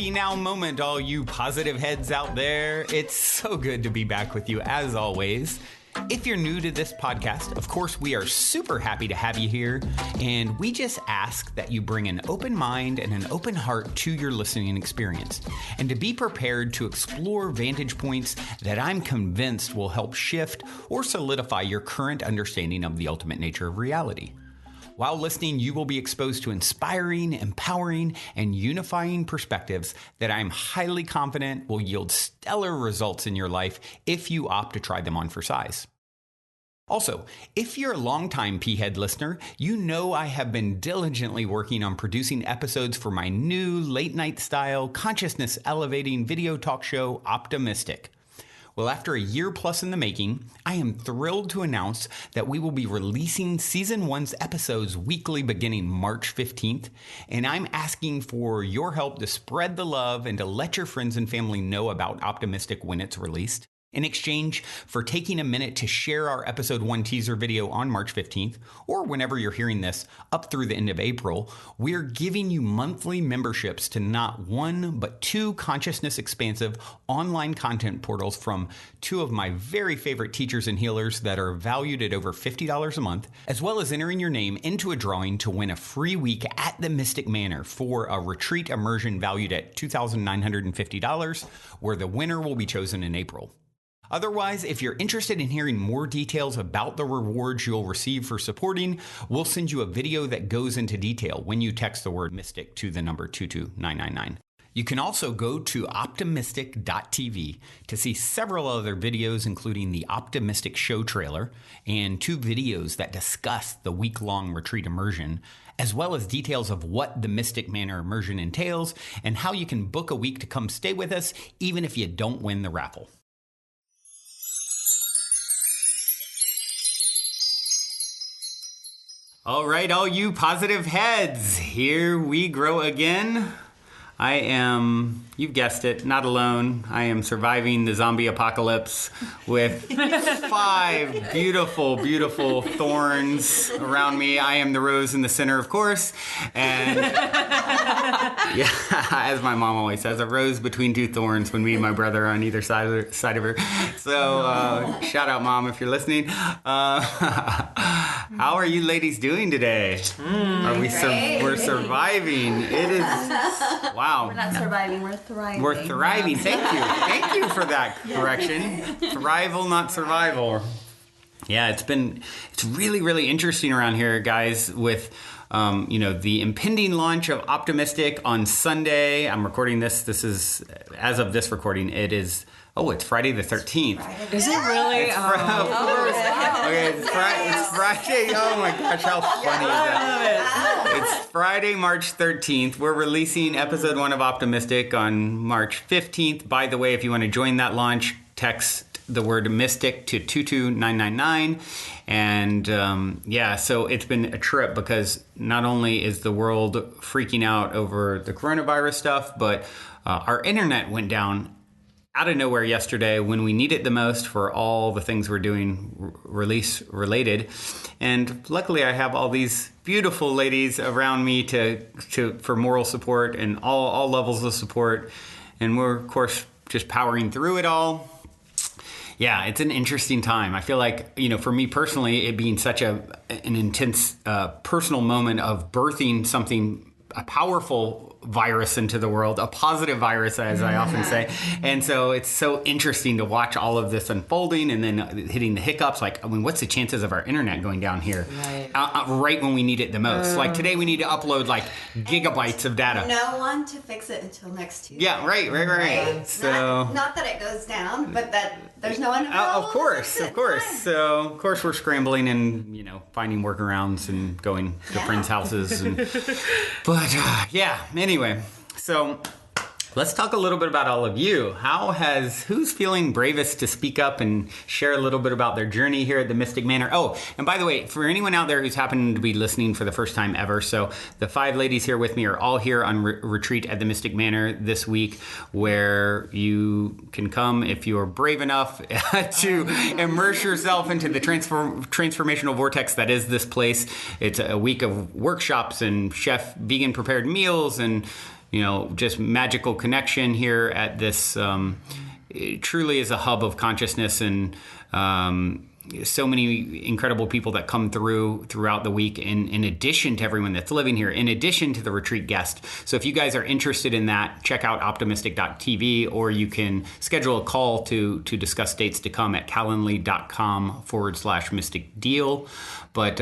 ready now moment, all you positive heads out there. It's so good to be back with you as always. If you're new to this podcast, of course, we are super happy to have you here, and we just ask that you bring an open mind and an open heart to your listening experience, and to be prepared to explore vantage points that I'm convinced will help shift or solidify your current understanding of the ultimate nature of reality. While listening, you will be exposed to inspiring, empowering, and unifying perspectives that I'm highly confident will yield stellar results in your life if you opt to try them on for size. Also, if you're a longtime P-Head listener, you know I have been diligently working on producing episodes for my new late-night style, consciousness-elevating video talk show, Optimistic. Well, after a year plus in the making, I am thrilled to announce that we will be releasing Season 1's episodes weekly beginning March 15th, and I'm asking for your help to spread the love and to let your friends and family know about Optimistic when it's released. In exchange for taking a minute to share our Episode 1 teaser video on March 15th, or whenever you're hearing this, up through the end of April, we're giving you monthly memberships to not one, but two consciousness-expansive online content portals from two of my very favorite teachers and healers that are valued at over $50 a month, as well as entering your name into a drawing to win a free week at the Mystic Manor for a retreat immersion valued at $2,950, where the winner will be chosen in April. Otherwise, if you're interested in hearing more details about the rewards you'll receive for supporting, we'll send you a video that goes into detail when you text the word Mystic to the number 22999. You can also go to optimistic.tv to see several other videos, including the Optimistic show trailer and two videos that discuss the week-long retreat immersion, as well as details of what the Mystic Manor immersion entails and how you can book a week to come stay with us, even if you don't win the raffle. All right, all you positive heads, here we grow again. I am, you've guessed it, not alone. I am surviving the zombie apocalypse with 5 beautiful, beautiful thorns around me. I am the rose in the center, of course. And yeah, as my mom always says, a rose between 2 thorns when me and my brother are on either side of her. So shout out, Mom, if you're listening. How are you ladies doing today? Are we we're surviving. It is, wow. We're not surviving, we're thriving. We're thriving. Thank you. Thank you for that correction. Thrival, not survival. Yeah, it's really, really interesting around here, guys, with the impending launch of Optimistic on Sunday. I'm recording this. This is, as of this recording, it is, it's Friday the 13th. Is it really? Okay, it's Friday. Oh my gosh, how funny is that? It's Friday, March 13th. We're releasing episode 1 of Optimistic on March 15th. By the way, if you want to join that launch, text the word Mystic to 22999. And so it's been a trip because not only is the world freaking out over the coronavirus stuff, but our internet went down out of nowhere yesterday when we need it the most for all the things we're doing release related. And luckily I have all these beautiful ladies around me for moral support and all levels of support. And we're, of course, just powering through it all. Yeah, it's an interesting time. I feel like, for me personally, it being such an intense personal moment of birthing something, a powerful virus into the world, a positive virus, as I often say. And so it's so interesting to watch all of this unfolding and then hitting the hiccups. Like, what's the chances of our internet going down here right when we need it the most? Like today we need to upload like gigabytes of data. No one to fix it until next Tuesday. Yeah, right. So not that it goes down, but that there's no one available. Of course. So of course we're scrambling and finding workarounds and going to friends' houses. But anyway, so let's talk a little bit about all of you. Who's feeling bravest to speak up and share a little bit about their journey here at the Mystic Manor? Oh, and by the way, for anyone out there who's happened to be listening for the first time ever, so the 5 ladies here with me are all here on retreat at the Mystic Manor this week, where you can come if you are brave enough to immerse yourself into the transformational vortex that is this place. It's a week of workshops and chef vegan prepared meals and just magical connection here at this. It truly is a hub of consciousness, and so many incredible people that come throughout the week, in addition to everyone that's living here, in addition to the retreat guest. So if you guys are interested in that, check out optimistic.tv, or you can schedule a call to discuss dates to come at calendly.com/mystic deal. But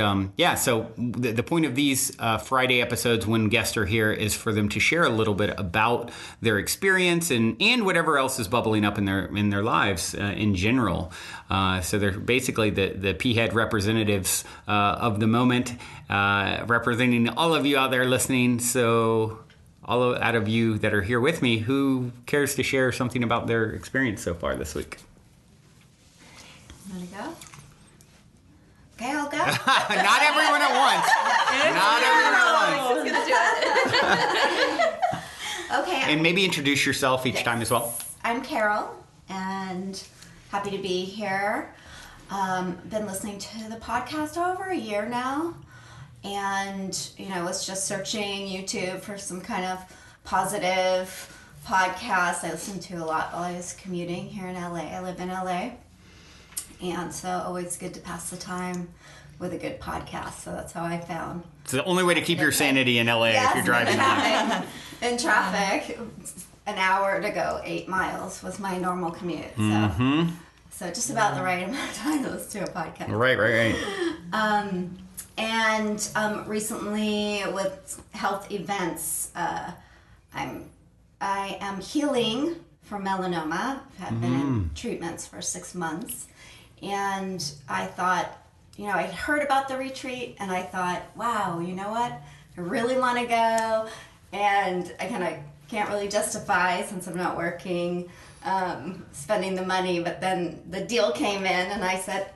so the point of these Friday episodes when guests are here is for them to share a little bit about their experience and whatever else is bubbling up in their lives in general. So they're basically the P-Head representatives of the moment, representing all of you out there listening. So all out of you that are here with me, who cares to share something about their experience so far this week? Want to go? Okay, I'll go. Not everyone at once. Not everyone at once. Okay. And maybe introduce yourself each time as well. I'm Carol, and happy to be here. Been listening to the podcast over a year now, and was just searching YouTube for some kind of positive podcast. I listened to a lot while I was commuting here in LA. I live in LA. And so always good to pass the time with a good podcast. So that's how I found. It's the only way to keep your sanity in LA if you're driving. In traffic, an hour to go 8 miles was my normal commute. So just about the right amount of time to listen to a podcast. Right. And recently with health events, I am healing from melanoma. I've been in treatments for 6 months. And I thought, I'd heard about the retreat, and I thought, wow, you know what? I really want to go. And I kind of can't really justify, since I'm not working, spending the money. But then the deal came in, and I said,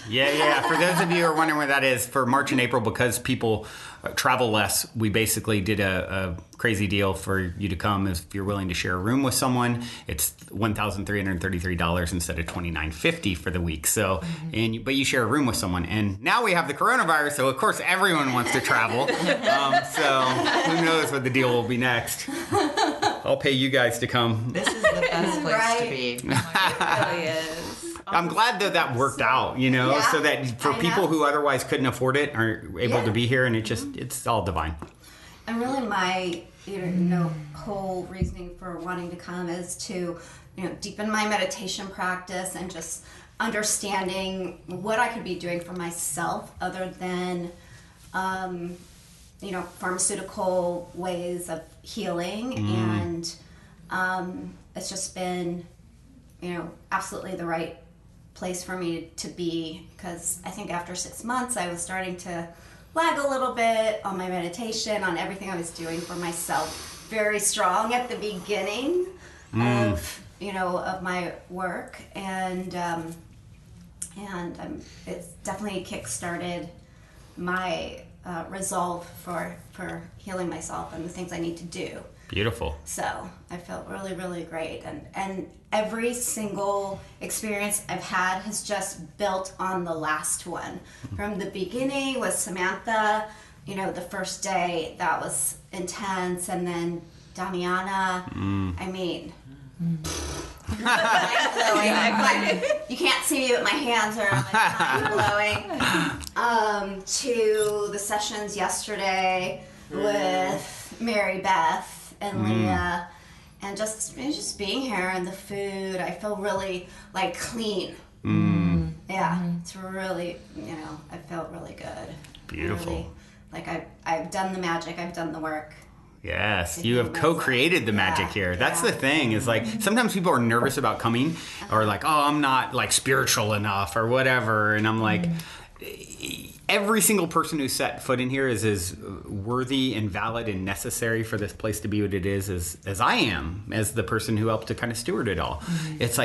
Yeah. For those of you who are wondering what that is, for March and April, because people travel less, we basically did a crazy deal for you to come. If you're willing to share a room with someone, it's $1,333 instead of $2,950 for the week. So, but you share a room with someone. And now we have the coronavirus, so of course everyone wants to travel. So who knows what the deal will be next. I'll pay you guys to come. This is the best place to be. It really is. I'm glad that worked out, so that for people who otherwise couldn't afford it are able to be here, and it's all divine. And really my, whole reasoning for wanting to come is to, deepen my meditation practice and just understanding what I could be doing for myself other than, pharmaceutical ways of healing. And it's just been, absolutely the right place for me to be, because I think after 6 months I was starting to lag a little bit on my meditation, on everything I was doing for myself. Very strong at the beginning of my work, and it's definitely kick-started my resolve for healing myself and the things I need to do. Beautiful. So I felt really, really great. And every single experience I've had has just built on the last one. From the beginning with Samantha, the first day, that was intense. And then Damiana, mind-blowing. You can't see me, but my hands are mind-blowing. To the sessions yesterday with Mary Beth and Leah, and just being here, and the food, I feel really clean. Yeah, it's really, I felt really good. Beautiful. Really, I've done the magic, I've done the work. Yes, you have co-created the magic here. That's the thing, is sometimes people are nervous about coming, or I'm not spiritual enough or whatever, and I'm every single person who set foot in here is as worthy and valid and necessary for this place to be what it is as I am, as the person who helped to kind of steward it all. It's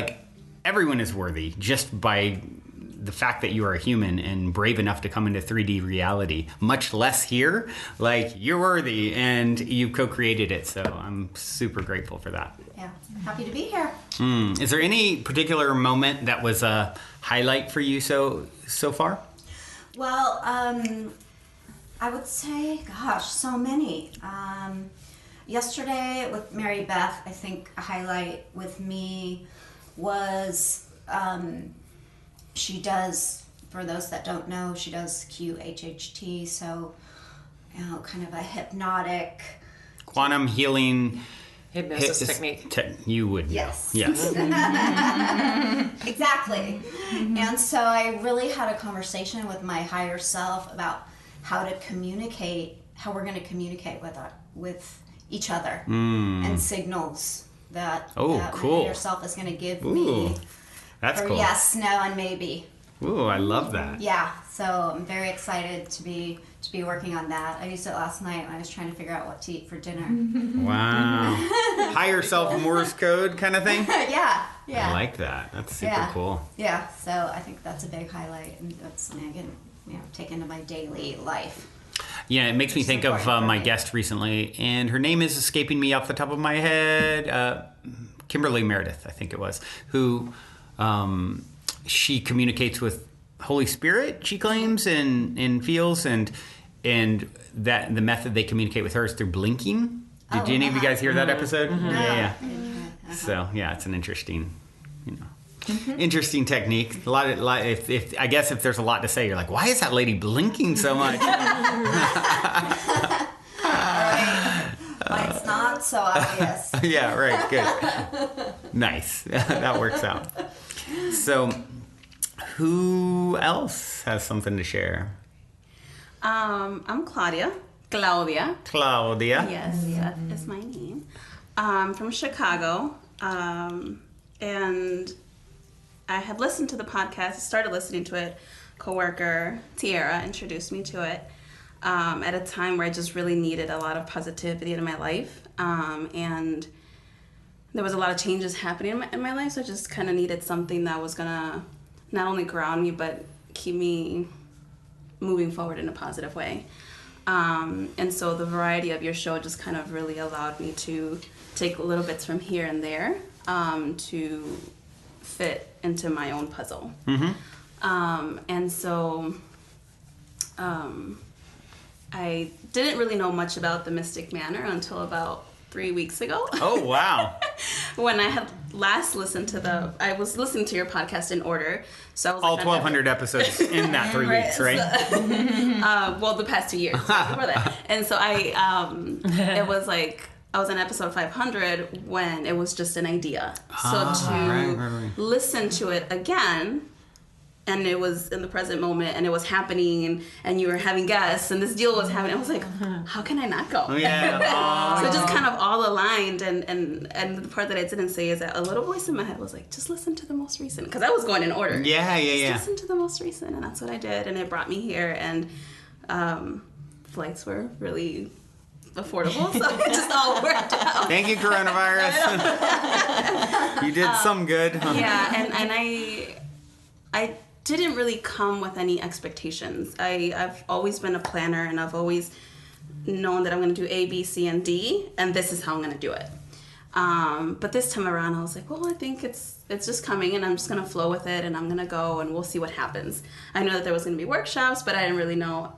everyone is worthy just by the fact that you are a human and brave enough to come into 3D reality, much less here. You're worthy, and you've co-created it, so I'm super grateful for that. Yeah, happy to be here. Is there any particular moment that was a highlight for you so far? Well, I would say, so many. yesterday with Mary Beth, I think a highlight with me was she does, for those that don't know, she does QHHT, so kind of a hypnotic quantum healing Hypnosis technique. You would know. Yes. Exactly. And so I really had a conversation with my higher self about how to communicate, how we're going to communicate with each other, and signals that my higher self is going to give me. That's cool. Yes, no, and maybe. Ooh, I love that. Yeah, so I'm very excited to be working on that. I used it last night when I was trying to figure out what to eat for dinner. Wow. Higher self Morse code kind of thing? Yeah. I like that. That's super cool. Yeah, so I think that's a big highlight, and that's something I can take into my daily life. Yeah, it makes me think of my guest recently, and her name is escaping me off the top of my head. Kimberly Meredith, I think it was, who she communicates with Holy Spirit, she claims, and feels, and that the method they communicate with her is through blinking. Did any of you guys hear that episode? Yeah. So it's an interesting, interesting technique. If I guess if there's a lot to say, you're like, why is that lady blinking so much? But it's not so obvious. Yeah, right. Good. Nice. That works out. So, who else has something to share? I'm Claudia. Yes, that is my name. I'm from Chicago, and I had listened to the podcast, started listening to it. Coworker Tiara introduced me to it at a time where I just really needed a lot of positivity in my life, and there was a lot of changes happening in my life, so I just kind of needed something that was gonna not only ground me, but keep me moving forward in a positive way. And so the variety of your show just kind of really allowed me to take little bits from here and there to fit into my own puzzle. And so I didn't really know much about the Mystic Manor until about 3 weeks ago. Oh, wow. When I had last listened to I was listening to your podcast in order. So I was all 1,200 episodes in that 3 weeks, right? So, well, the past 2 years before that. And so it was like, I was on episode 500 when it was just an idea. So to listen to it again, and it was in the present moment, and it was happening, and you were having guests, and this deal was happening. I was like, how can I not go? Yeah. So just kind of all aligned, and the part that I didn't say is that a little voice in my head was like, just listen to the most recent, because I was going in order. Yeah. Listen to the most recent, and that's what I did, and it brought me here, and flights were really affordable, so it just all worked out. Thank you, coronavirus. You did some good. Yeah, and I didn't really come with any expectations. I've always been a planner, and I've always known that I'm going to do A, B, C, and D, and this is how I'm going to do it. But this time around, I was like, well, I think it's just coming, and I'm just going to flow with it, and I'm going to go, and we'll see what happens. I know that there was going to be workshops, but I didn't really know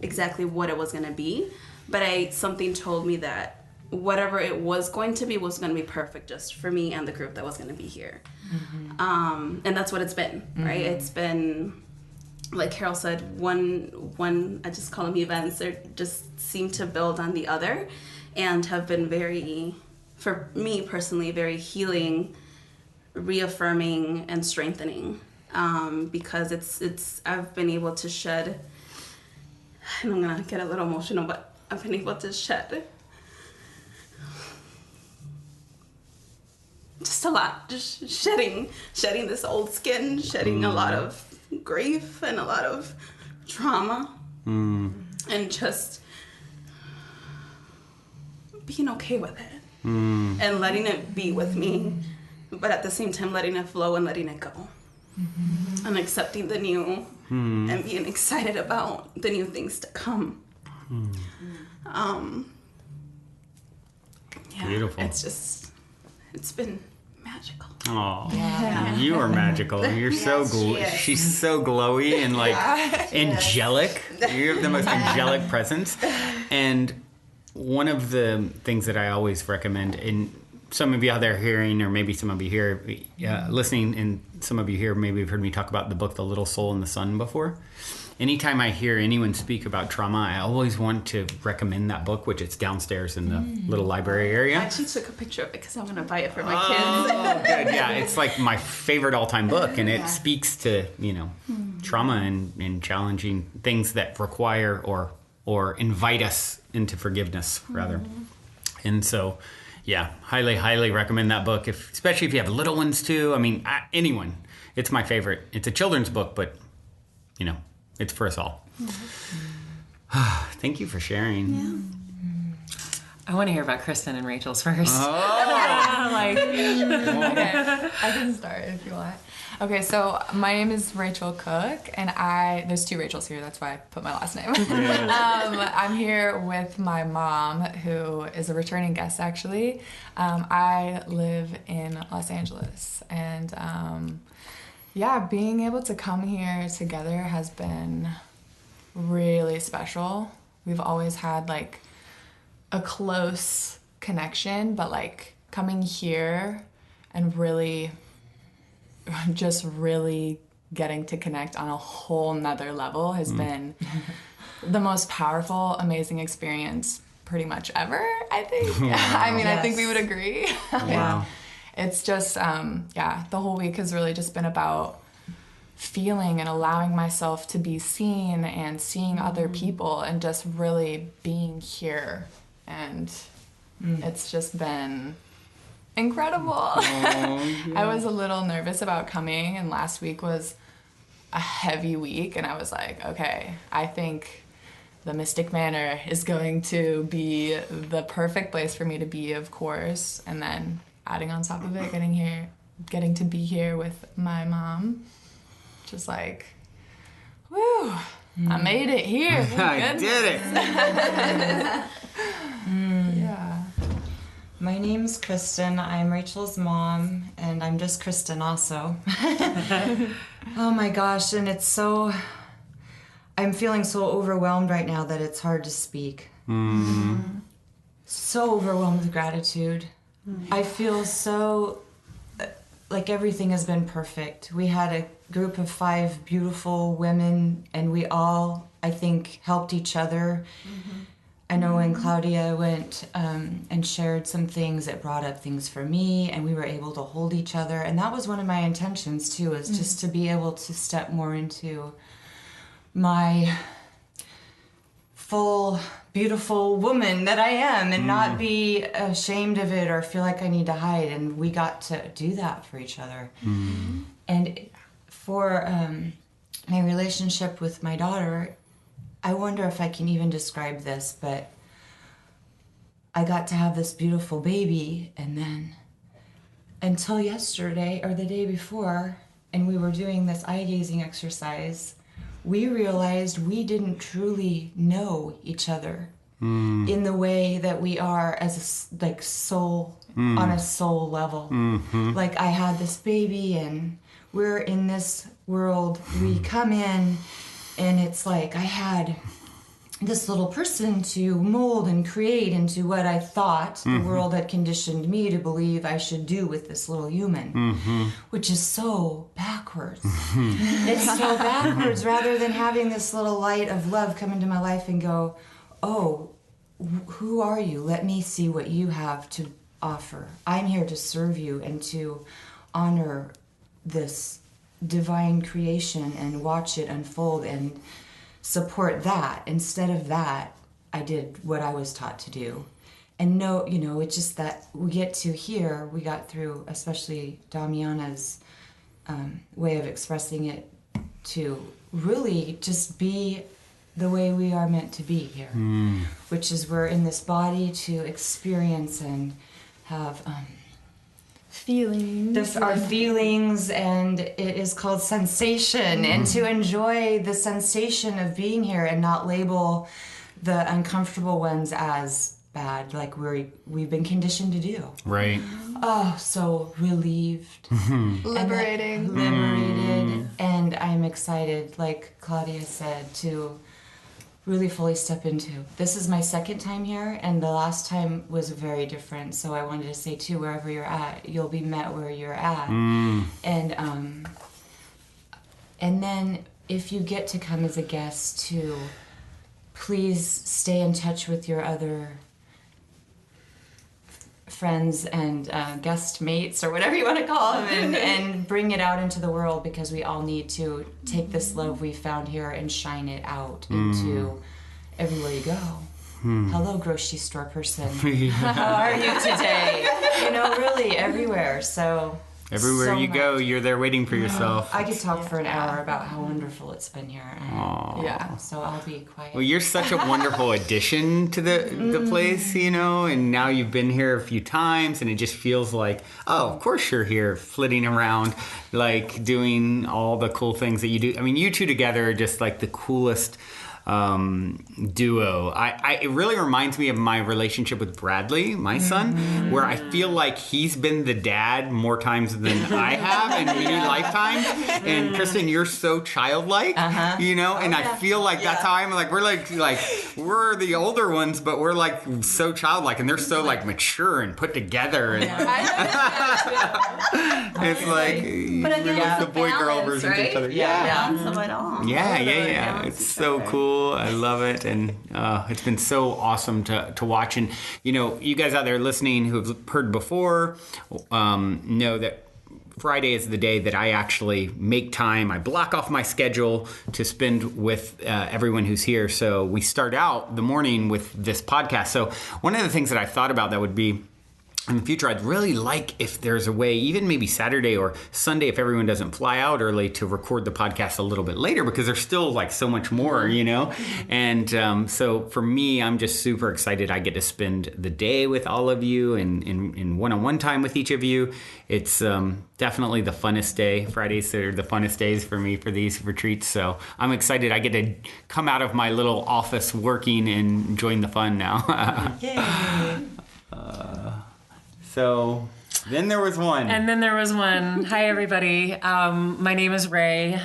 exactly what it was going to be. But something told me that whatever it was going to be perfect just for me and the group that was going to be here. And that's what it's been, right? It's been, like Carol said, one I just call them events, they just seem to build on the other and have been very, for me personally, very healing, reaffirming, and strengthening, because I've been able to shed, and I'm gonna get a little emotional, but I've been able to shed just a lot, just shedding this old skin, shedding a lot of grief and a lot of trauma, and just being okay with it, and letting it be with me, but at the same time letting it flow and letting it go, and accepting the new, and being excited about the new things to come. Beautiful. It's been magical. Oh, you are magical. You're she's so glowy and like angelic. You have the most angelic presence. And one of the things that I always recommend, and some of you out there hearing, or maybe some of you here listening, and some of you here maybe have heard me talk about the book The Little Soul in the Sun before. Anytime I hear anyone speak about trauma, I always want to recommend that book, which it's downstairs in the little library area. I actually took a picture of it because I'm going to buy it for my kids. Oh, good. Yeah, it's like my favorite all-time book, and it speaks to, trauma and challenging things that require or invite us into forgiveness, rather. And so, yeah, highly, highly recommend that book, especially if you have little ones, too. I mean, anyone. It's my favorite. It's a children's book, but, it's for us all. Thank you for sharing. Yeah. I want to hear about Kristen and Rachel's first. Okay, I can start if you want. Okay, so my name is Rachel Cook, and there's two Rachels here, that's why I put my last name. I'm here with my mom, who is a returning guest, actually. I live in Los Angeles, and being able to come here together has been really special. We've always had, a close connection, but, coming here and really getting to connect on a whole nother level has been the most powerful, amazing experience pretty much ever, I think. Wow. I think we would agree. Wow. It's just, the whole week has really just been about feeling and allowing myself to be seen and seeing other people and just really being here. And it's just been incredible. I was a little nervous about coming, and last week was a heavy week, and I was like, okay, I think the Mystic Manor is going to be the perfect place for me to be, of course. And then adding on top of it, getting to be here with my mom, just woo, I made it here. I did it. Yeah. My name's Kristen. I'm Rachel's mom, and I'm just Kristen also. Oh my gosh, and I'm feeling so overwhelmed right now that it's hard to speak. So overwhelmed with gratitude. I feel so like everything has been perfect. We had a group of 5 beautiful women, and we all, I think, helped each other. I know when Claudia went and shared some things, it brought up things for me, and we were able to hold each other. And that was one of my intentions, too, is just to be able to step more into my full, beautiful woman that I am and not be ashamed of it or feel like I need to hide. And we got to do that for each other. And for my relationship with my daughter, I wonder if I can even describe this, but I got to have this beautiful baby, and then until yesterday or the day before, and we were doing this eye gazing exercise, we realized we didn't truly know each other in the way that we are as soul on a soul level. Like I had this baby, and we're in this world. We come in, and it's like I had this little person to mold and create into what I thought the world had conditioned me to believe I should do with this little human, which is so backwards. It's so backwards, rather than having this little light of love come into my life and go, oh, who are you? Let me see what you have to offer. I'm here to serve you and to honor this divine creation and watch it unfold and support that. Instead of that, I did what I was taught to do. And no, it's just that we get to here, we got through, especially Damiana's way of expressing it, to really just be the way we are meant to be here, which is we're in this body to experience and have feelings. Our feelings, and it is called sensation, and to enjoy the sensation of being here and not label the uncomfortable ones as bad, like we've been conditioned to do. Right. Oh, so relieved. Liberated. Liberated. And I'm excited, like Claudia said, to really fully step into. This is my second time here, and the last time was very different. So I wanted to say too, wherever you're at, you'll be met where you're at. And then if you get to come as a guest too, please stay in touch with your other friends and guest mates, or whatever you want to call them, and bring it out into the world, because we all need to take this love we found here and shine it out into everywhere you go. Hello, grocery store person. How are you today? Really everywhere. So everywhere so you go, you're there waiting for yourself. I could talk for an hour about how wonderful it's been here. And so I'll be quiet. Well, you're such a wonderful addition to the place, and now you've been here a few times, and it just feels like, oh, of course you're here, flitting around, like doing all the cool things that you do. I mean, you two together are just like the coolest duo. It really reminds me of my relationship with Bradley, my son, where I feel like he's been the dad more times than I have in many lifetimes. And Kristen, you're so childlike, and I feel like that's how I'm like, we're like we're the older ones, but we're like so childlike, and they're so like mature and put together. And it's like, but again, it's the boy girl balance, versions of each other. Balance of it all. Yeah. It's so cool. I love it, and it's been so awesome to watch. And you guys out there listening who have heard before know that Friday is the day that I actually make time. I block off my schedule to spend with everyone who's here. So we start out the morning with this podcast. So one of the things that I thought about that would be, in the future, I'd really like if there's a way, even maybe Saturday or Sunday, if everyone doesn't fly out early, to record the podcast a little bit later, because there's still like so much more, And so for me, I'm just super excited. I get to spend the day with all of you and in one-on-one time with each of you. It's definitely the funnest day. Fridays are the funnest days for me for these retreats. So I'm excited. I get to come out of my little office working and join the fun now. Yay. So then there was one. And then there was one. Hi, everybody. My name is Ray.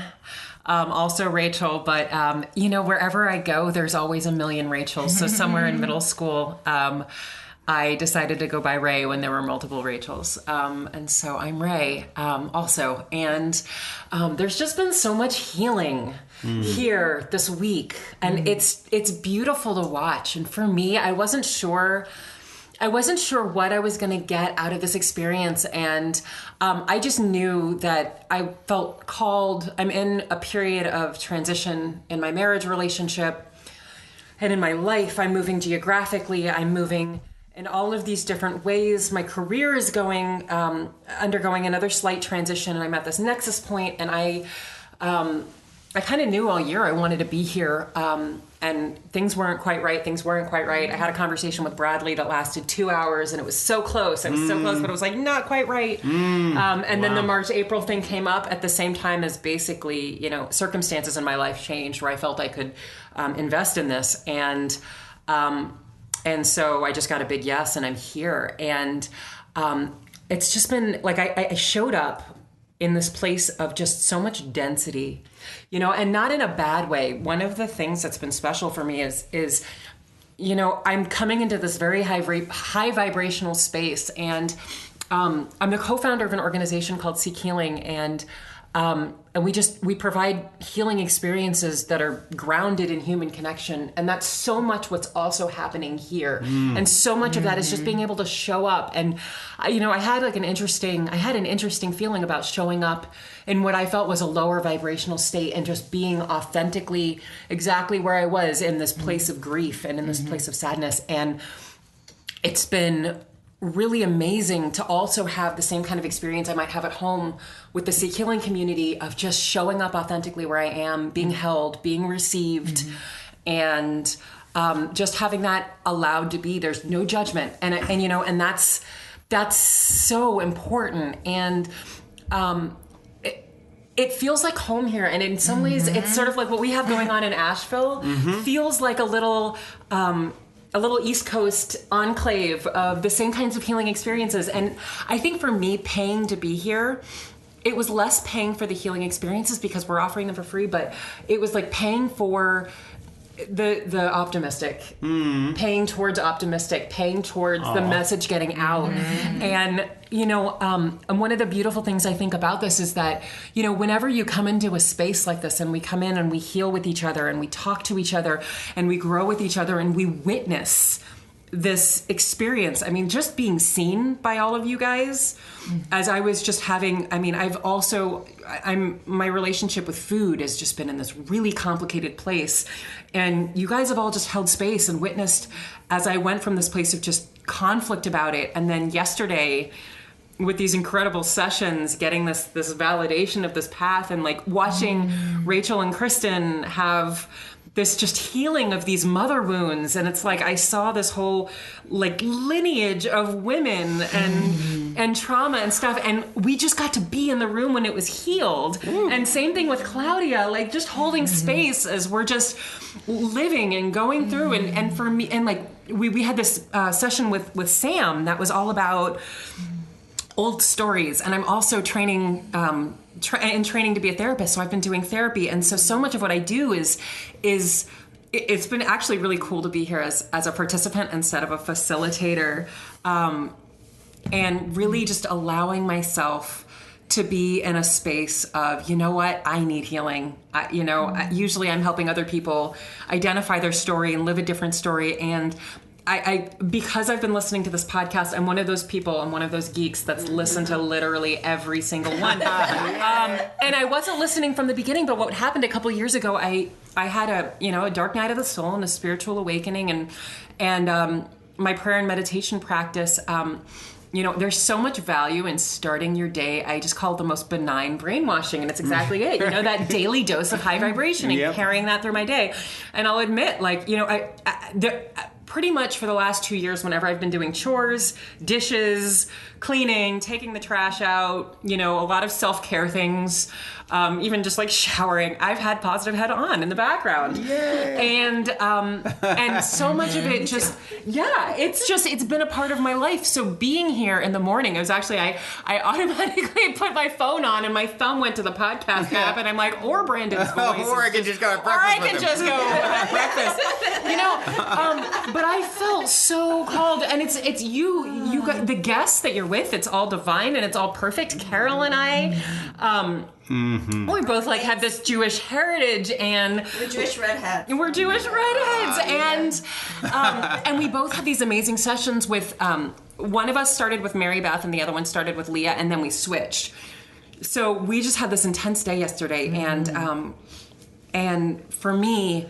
Also Rachel, but wherever I go, there's always a million Rachels. So somewhere in middle school, I decided to go by Ray when there were multiple Rachels. And so I'm Ray also. And there's just been so much healing here this week. And it's beautiful to watch. And for me, I wasn't sure what I was going to get out of this experience. And I just knew that I felt called. I'm in a period of transition in my marriage relationship and in my life. I'm moving geographically. I'm moving in all of these different ways. My career is undergoing another slight transition. And I'm at this nexus point, and I kind of knew all year I wanted to be here. And things weren't quite right. I had a conversation with Bradley that lasted 2 hours, and it was so close. I was so close, but it was like not quite right. And then the March-April thing came up at the same time as basically, circumstances in my life changed where I felt I could invest in this. And so I just got a big yes, and I'm here. And it's just been like I showed up in this place of just so much density, and not in a bad way. One of the things that's been special for me is I'm coming into this very high vibrational space, and I'm the co-founder of an organization called Seek Healing, and we provide healing experiences that are grounded in human connection. And that's so much what's also happening here. And so much of that is just being able to show up. And, I had an interesting feeling about showing up in what I felt was a lower vibrational state and just being authentically exactly where I was in this place of grief and in this place of sadness. And it's been really amazing to also have the same kind of experience I might have at home with the Seek Healing community of just showing up authentically where I am, being held, being received, and just having that allowed to be. There's no judgment, and that's so important. And it feels like home here, and in some ways, it's sort of like what we have going on in Asheville. Feels like a little East Coast enclave of the same kinds of healing experiences. And I think for me, paying to be here, it was less paying for the healing experiences because we're offering them for free, but it was like paying for the optimistic, paying towards optimistic, paying towards the message getting out. And, and one of the beautiful things I think about this is that, whenever you come into a space like this and we come in and we heal with each other and we talk to each other and we grow with each other and we witness this experience. I mean, just being seen by all of you guys, as I was just having, my relationship with food has just been in this really complicated place. And you guys have all just held space and witnessed as I went from this place of just conflict about it. And then yesterday, with these incredible sessions, getting this validation of this path and like watching Rachel and Kristen have this just healing of these mother wounds. And it's like I saw this whole like lineage of women and trauma and stuff, and we just got to be in the room when it was healed. And same thing with Claudia, like just holding space as we're just living and going through. And for me, and like we had this session with Sam that was all about old stories, and I'm also training to be a therapist, so I've been doing therapy, and so much of what I do is it's been actually really cool to be here as a participant instead of a facilitator, and really just allowing myself to be in a space of, I need healing. Usually I'm helping other people identify their story and live a different story, and I because I've been listening to this podcast, I'm one of those people, I'm one of those geeks that's listened to literally every single one. And I wasn't listening from the beginning, but what happened a couple years ago, I had a dark night of the soul and a spiritual awakening, and my prayer and meditation practice. There's so much value in starting your day. I just call it the most benign brainwashing, and it's exactly it. That daily dose of high vibration and carrying that through my day. And I'll admit, pretty much for the last 2 years, whenever I've been doing chores, dishes, cleaning, taking the trash out, a lot of self-care things, even just like showering, I've had Positive Head on in the background. Yay. And so much of it it's been a part of my life. So being here in the morning, it was actually, I automatically put my phone on and my thumb went to the podcast app, and I'm like, or Brandon's voice. Or I can just go have breakfast have breakfast. But I felt so called, and it's you got the guests that you're with, it's all divine and it's all perfect. Carol and I, we both have this Jewish heritage, and we're Jewish redheads. And we both had these amazing sessions with one of us started with Mary Beth and the other one started with Leah, and then we switched. So we just had this intense day yesterday, and for me,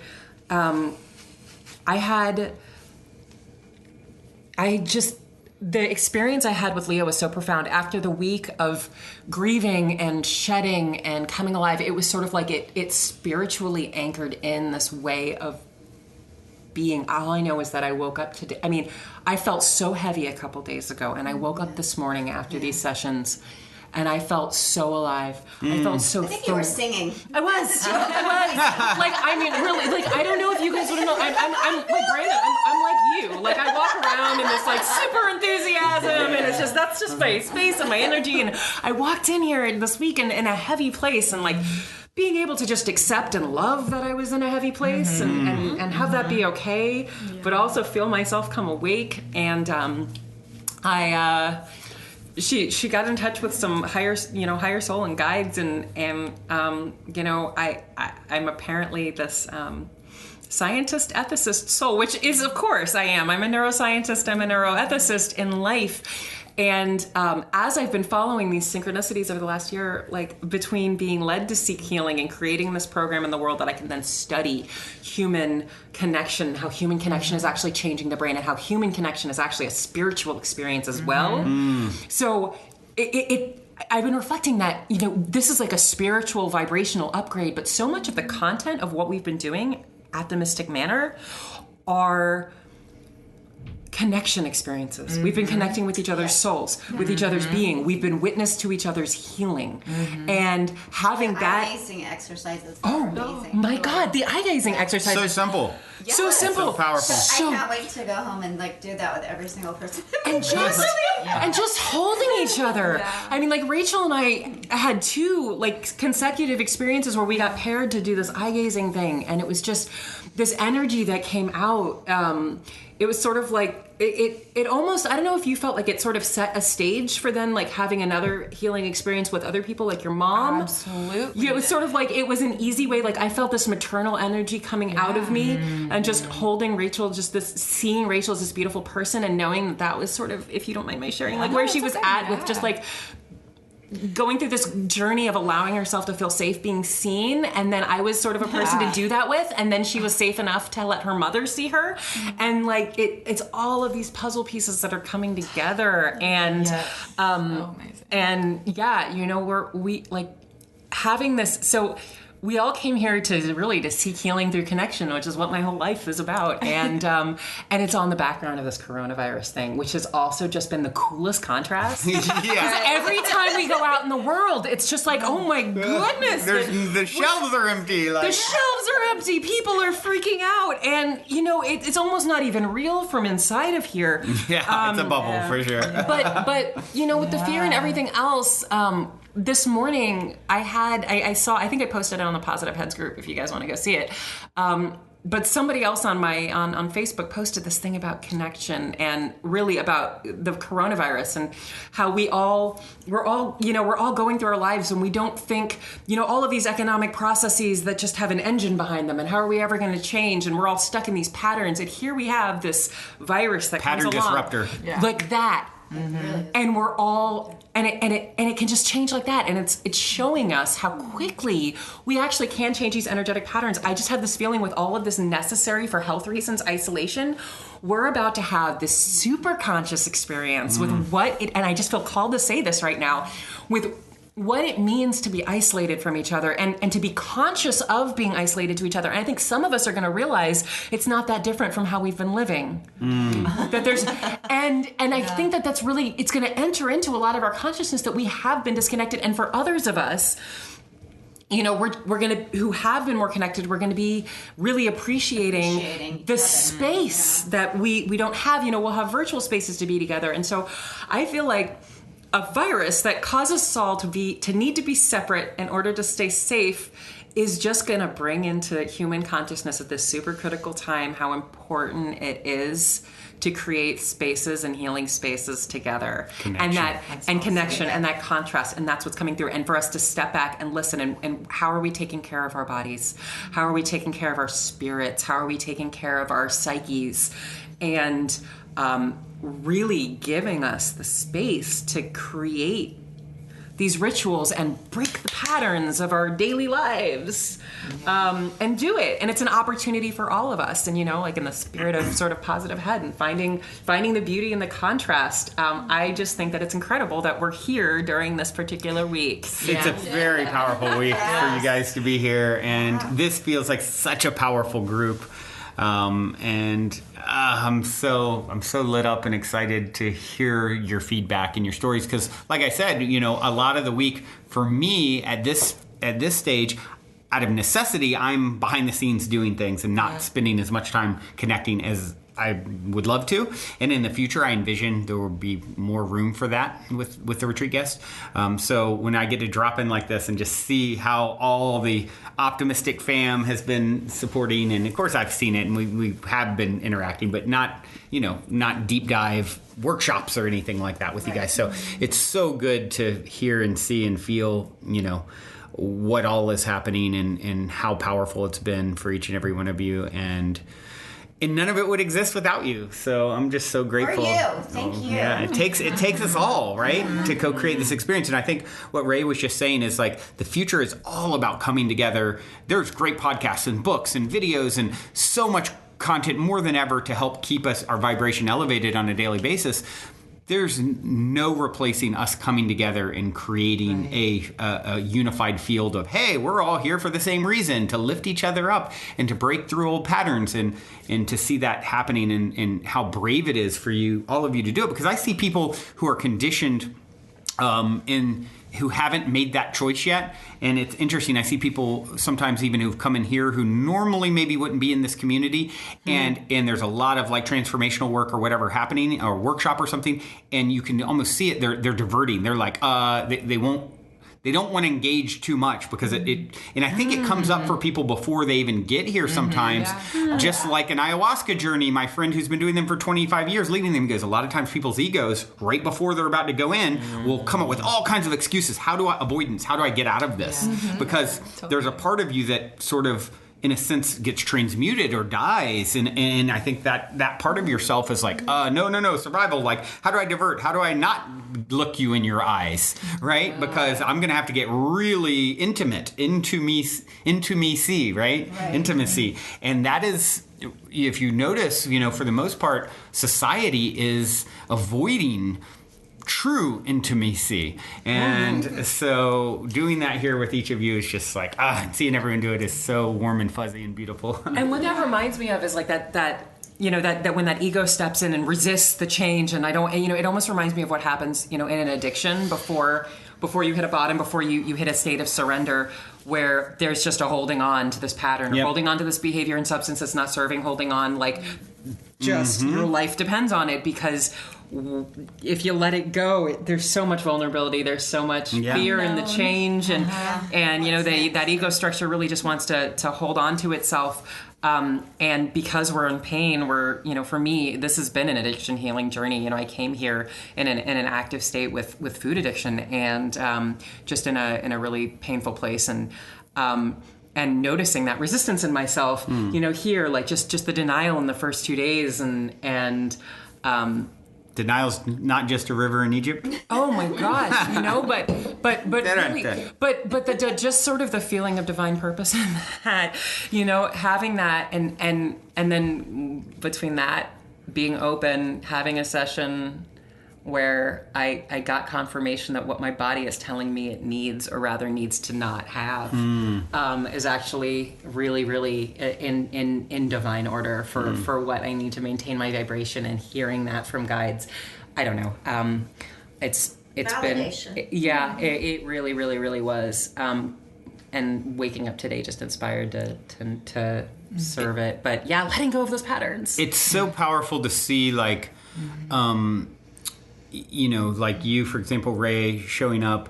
the experience I had with Leah was so profound. After the week of grieving and shedding and coming alive, it was sort of like it spiritually anchored in this way of being. All I know is that I woke up today. I mean, I felt so heavy a couple days ago, and I woke up this morning after these sessions, and I felt so alive. I felt so. I think you were singing. I was. Really. I don't know if you guys would know. I'm like Brandon. I'm like you. I walk around in this super enthusiasm, and that's just my space and my energy. And I walked in here this week in a heavy place, and being able to just accept and love that I was in a heavy place, and have that be okay, but also feel myself come awake. And She got in touch with some higher soul and guides, and I'm apparently this scientist, ethicist soul, which is, of course, I am. I'm a neuroscientist. I'm a neuroethicist in life. And as I've been following these synchronicities over the last year, between being led to seek healing and creating this program in the world that I can then study human connection, how human connection is actually changing the brain, and how human connection is actually a spiritual experience as well. So I've been reflecting that, this is like a spiritual vibrational upgrade, but so much of the content of what we've been doing at the Mystic Manor are connection experiences. We've been connecting with each other's souls, with each other's being. We've been witness to each other's healing. And having that... Eye gazing exercises. Oh, amazing. my God. The eye gazing exercise. So simple. So simple. So powerful. I can't wait to go home and like do that with every single person. And just holding each other. I mean, like Rachel and I had 2 like consecutive experiences where we got paired to do this eye gazing thing, and it was just this energy that came out. It was sort of like it almost, I don't know if you felt like it sort of set a stage for then like having another healing experience with other people, like your mom. Absolutely. Yeah, it was sort of like, it was an easy way. Like I felt this maternal energy coming out of me, and just holding Rachel, just this, seeing Rachel as this beautiful person, and knowing that was sort of, if you don't mind my sharing, like where she was at with just like going through this journey of allowing herself to feel safe being seen, and then I was sort of a person to do that with, and then she was safe enough to let her mother see her, and like it's all of these puzzle pieces that are coming together, and So amazing. and yeah, you know, we like having this. So we all came here to seek healing through connection, which is what my whole life is about. And it's on the background of this coronavirus thing, which has also just been the coolest contrast. Yeah. Every time we go out in the world, it's just like, oh my goodness. The shelves are empty. Like. The shelves are empty. People are freaking out. And, you know, it's almost not even real from inside of here. Yeah, it's a bubble for sure. But you know, with the fear and everything else, this morning I saw, I think I posted it on the Positive Heads group if you guys want to go see it. But somebody else on Facebook posted this thing about connection, and really about the coronavirus, and how we're all going through our lives, and we don't think, you know, all of these economic processes that just have an engine behind them, and how are we ever going to change, and we're all stuck in these patterns, and here we have this virus that Pattern comes along, disruptor. like that. And we're all, and it can just change like that, and it's showing us how quickly we actually can change these energetic patterns. I just had this feeling with all of this necessary for health reasons isolation, we're about to have this super conscious experience with what it, and I just feel called to say this right now, with what it means to be isolated from each other, and to be conscious of being isolated to each other. And I think some of us are going to realize it's not that different from how we've been living. That there's, and I think that that's really, it's going to enter into a lot of our consciousness that we have been disconnected. And for others of us, you know, we're going to, who have been more connected, we're going to be really appreciating the space that we don't have. You know, we'll have virtual spaces to be together. And so I feel like a virus that causes us all to need to be separate in order to stay safe is just going to bring into human consciousness at this super critical time how important it is to create spaces and healing spaces together. Connection. Connection and that contrast, and that's what's coming through. And for us to step back and listen, and how are we taking care of our bodies? How are we taking care of our spirits? How are we taking care of our psyches? And really giving us the space to create these rituals and break the patterns of our daily lives, and do it. And it's an opportunity for all of us. And, you know, like in the spirit of sort of positive head and finding the beauty in the contrast, I just think that it's incredible that we're here during this particular week. It's a very powerful week for you guys to be here. And this feels like such a powerful group. I'm so lit up and excited to hear your feedback and your stories, because like I said, you know, a lot of the week for me at this stage, out of necessity, I'm behind the scenes doing things and not spending as much time connecting as I would love to. And in the future, I envision there will be more room for that with the retreat guests. So when I get to drop in like this and just see how all the optimistic fam has been supporting, and of course I've seen it and we have been interacting, but not deep dive workshops or anything like that with you guys. So it's so good to hear and see and feel, you know, what all is happening and how powerful it's been for each and every one of you. And none of it would exist without you. So I'm just so grateful. For you. Thank you. Yeah, it takes us all, right, to co-create this experience. And I think what Ray was just saying is like the future is all about coming together. There's great podcasts and books and videos and so much content more than ever to help keep our vibration elevated on a daily basis. there's no replacing us coming together and creating a unified field of, hey, we're all here for the same reason, to lift each other up and to break through old patterns, and to see that happening, and how brave it is for you, all of you, to do it. Because I see people who are conditioned who haven't made that choice yet. And it's interesting. I see people sometimes even who've come in here who normally maybe wouldn't be in this community. And there's a lot of like transformational work or whatever happening, or workshop or something. And you can almost see it. They're diverting. They're like, they don't want to engage too much, because and I think it comes up for people before they even get here sometimes. Just like an ayahuasca journey, my friend who's been doing them for 25 years, leading them, goes, a lot of times people's egos, right before they're about to go in, will come up with all kinds of excuses. How do I get out of this? Because there's a part of you that sort of, in a sense, gets transmuted or dies. And I think that part of yourself is like, no, survival. Like, how do I divert? How do I not look you in your eyes, right? Because I'm going to have to get really intimate, into me see, right? Intimacy. And that is, if you notice, for the most part, society is avoiding true intimacy. And so doing that here with each of you is just like, seeing everyone do it is so warm and fuzzy and beautiful. And what that reminds me of is like that when that ego steps in and resists the change, and it almost reminds me of what happens, in an addiction before you hit a bottom, before you hit a state of surrender, where there's just a holding on to this pattern, or holding on to this behavior and substance that's not serving, holding on, like just your life depends on it, because if you let it go, there's so much vulnerability, there's so much fear in the change, and that ego structure really just wants to hold on to itself. And because we're in pain, for me, this has been an addiction healing journey. I came here in an active state with food addiction, and just in a really painful place, and noticing that resistance in myself, here, like just the denial in the first 2 days, and denial's not just a river in Egypt. Oh my gosh, but really, but just sort of the feeling of divine purpose in that, having that, and then between that, being open, having a session where I got confirmation that what my body is telling me it needs, or rather needs to not have, is actually really, really in divine order for what I need to maintain my vibration, and hearing that from guides. I don't know. It's validation. It really, really, really was. And waking up today just inspired to serve it. But yeah, letting go of those patterns. It's so powerful to see, like, like you, for example, Ray, showing up.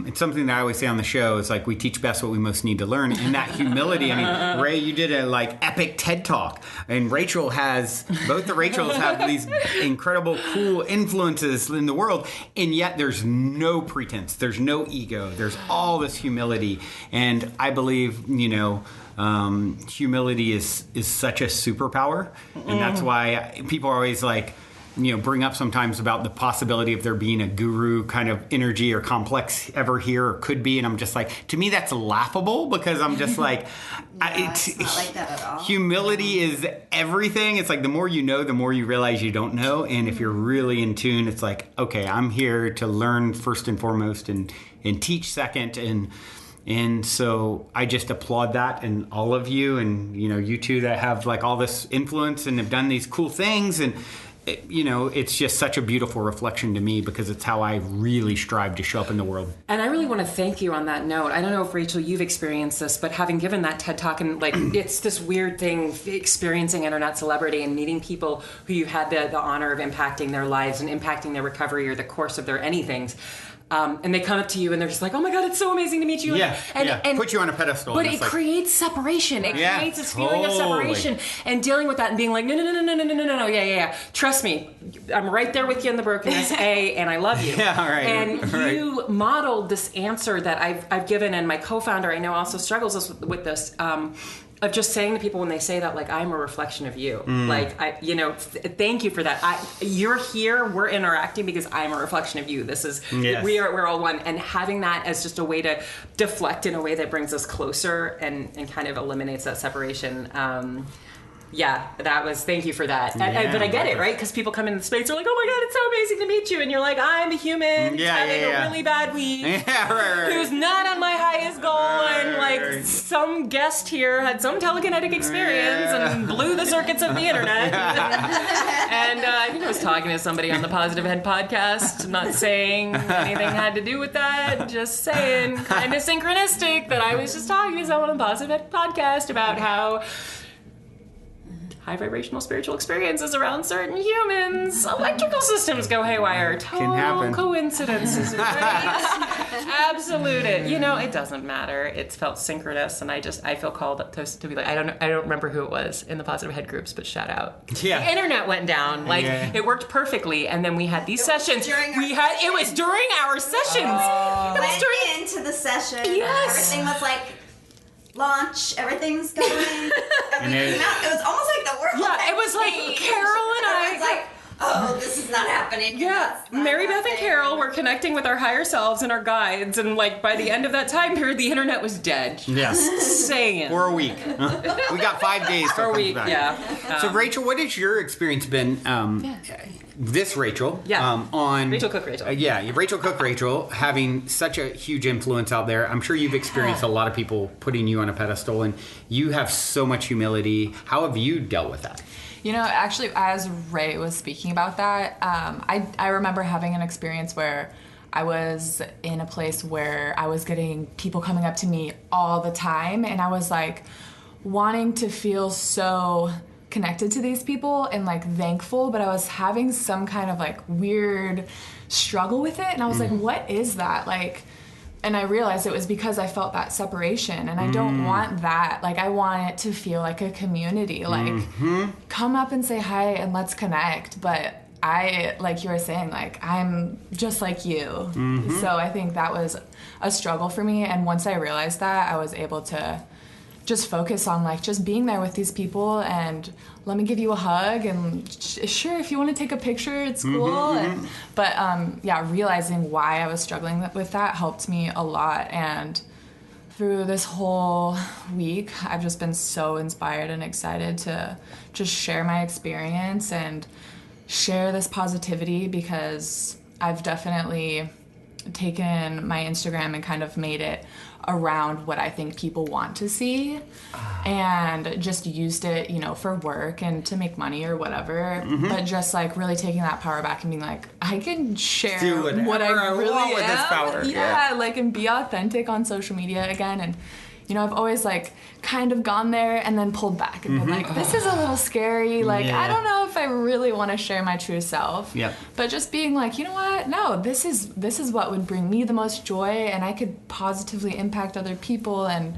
It's something that I always say on the show. It's like, we teach best what we most need to learn. And that humility. I mean, Ray, you did a epic TED Talk, and both the Rachels have these incredible, cool influences in the world. And yet there's no pretense. There's no ego. There's all this humility. And I believe, humility is such a superpower. And that's why people are always like, bring up sometimes about the possibility of there being a guru kind of energy or complex ever here, or could be. And I'm just like, to me, that's laughable, because I'm just like, it's not like that at all. Humility is everything. It's like, the more you know, the more you realize you don't know. And if you're really in tune, it's like, okay, I'm here to learn first and foremost, and teach second. And so I just applaud that, and all of you, and, you two that have like all this influence and have done these cool things. And it's just such a beautiful reflection to me, because it's how I really strive to show up in the world. And I really want to thank you on that note. I don't know if, Rachel, you've experienced this, but having given that TED Talk, and like, it's this weird thing, experiencing internet celebrity and meeting people who you had the honor of impacting their lives and impacting their recovery or the course of their anythings. And they come up to you and they're just like, oh my God, it's so amazing to meet you. And put you on a pedestal. But it creates separation. It creates this feeling of separation, and dealing with that and being like, no. Yeah. Trust me, I'm right there with you in the brokenness, and I love you. You modeled this answer that I've given, and my co-founder I know also struggles with this. Of just saying to people when they say that, like, I'm a reflection of you. Like, thank you for that. You're here, we're interacting because I'm a reflection of you. This is, we're all one. And having that as just a way to deflect in a way that brings us closer and kind of eliminates that separation. Yeah, thank you for that. But I get it, right? Because people come in the space, they're like, oh my God, it's so amazing to meet you. And you're like, I'm a human having a really bad week. Yeah, right. Who's not on my highest goal. And like some guest here had some telekinetic experience and blew the circuits of the internet. And I think I was talking to somebody on the Positive Head podcast. I'm not saying anything had to do with that. Just saying, kind of synchronistic that I was just talking to someone on the Positive Head podcast about how high vibrational spiritual experiences around certain humans, electrical systems go haywire. Total coincidences, right? Absolute. It doesn't matter. It felt synchronous, and I feel called to be like, I don't remember who it was in the Positive Head groups, but shout out. Yeah. The internet went down. It worked perfectly, and then we had these sessions. It was during our sessions. Went into the session. Yes. Everything was like launch, everything's going. Everything out. It was almost like the world. Yeah, it was like Carol and I. It's like, oh, this is not happening. Yeah, Mary Beth and Carol were connecting with our higher selves and our guides, and like by the end of that time period, the internet was dead. Yes. Saying. For a week. We got 5 days for a week. Back. Yeah. So Rachel, what has your experience been? This Rachel, on Rachel Cook Rachel. Rachel Cook Rachel, having such a huge influence out there. I'm sure you've experienced a lot of people putting you on a pedestal, and you have so much humility. How have you dealt with that? Actually, as Ray was speaking about that, I remember having an experience where I was in a place where I was getting people coming up to me all the time, and I was like wanting to feel so connected to these people and like thankful, but I was having some kind of like weird struggle with it, and I was like, what is that? And I realized it was because I felt that separation, and I don't want that. Like, I want it to feel like a community. Like, come up and say hi and let's connect. But I, like you were saying, like, I'm just like you. So I think that was a struggle for me. And once I realized that, I was able to just focus on like just being there with these people and let me give you a hug and sure, if you want to take a picture, it's cool. But realizing why I was struggling with that helped me a lot. And through this whole week, I've just been so inspired and excited to just share my experience and share this positivity, because I've definitely taken my Instagram and kind of made it around what I think people want to see and just used it, for work and to make money or whatever. But just like really taking that power back and being like, I can share what I really am. With this power. Yeah, and be authentic on social media again. And I've always like kind of gone there and then pulled back and been like, this is a little scary. Like, I don't know if I really want to share my true self. Yep. But just being like, you know what? No, this is what would bring me the most joy, and I could positively impact other people. And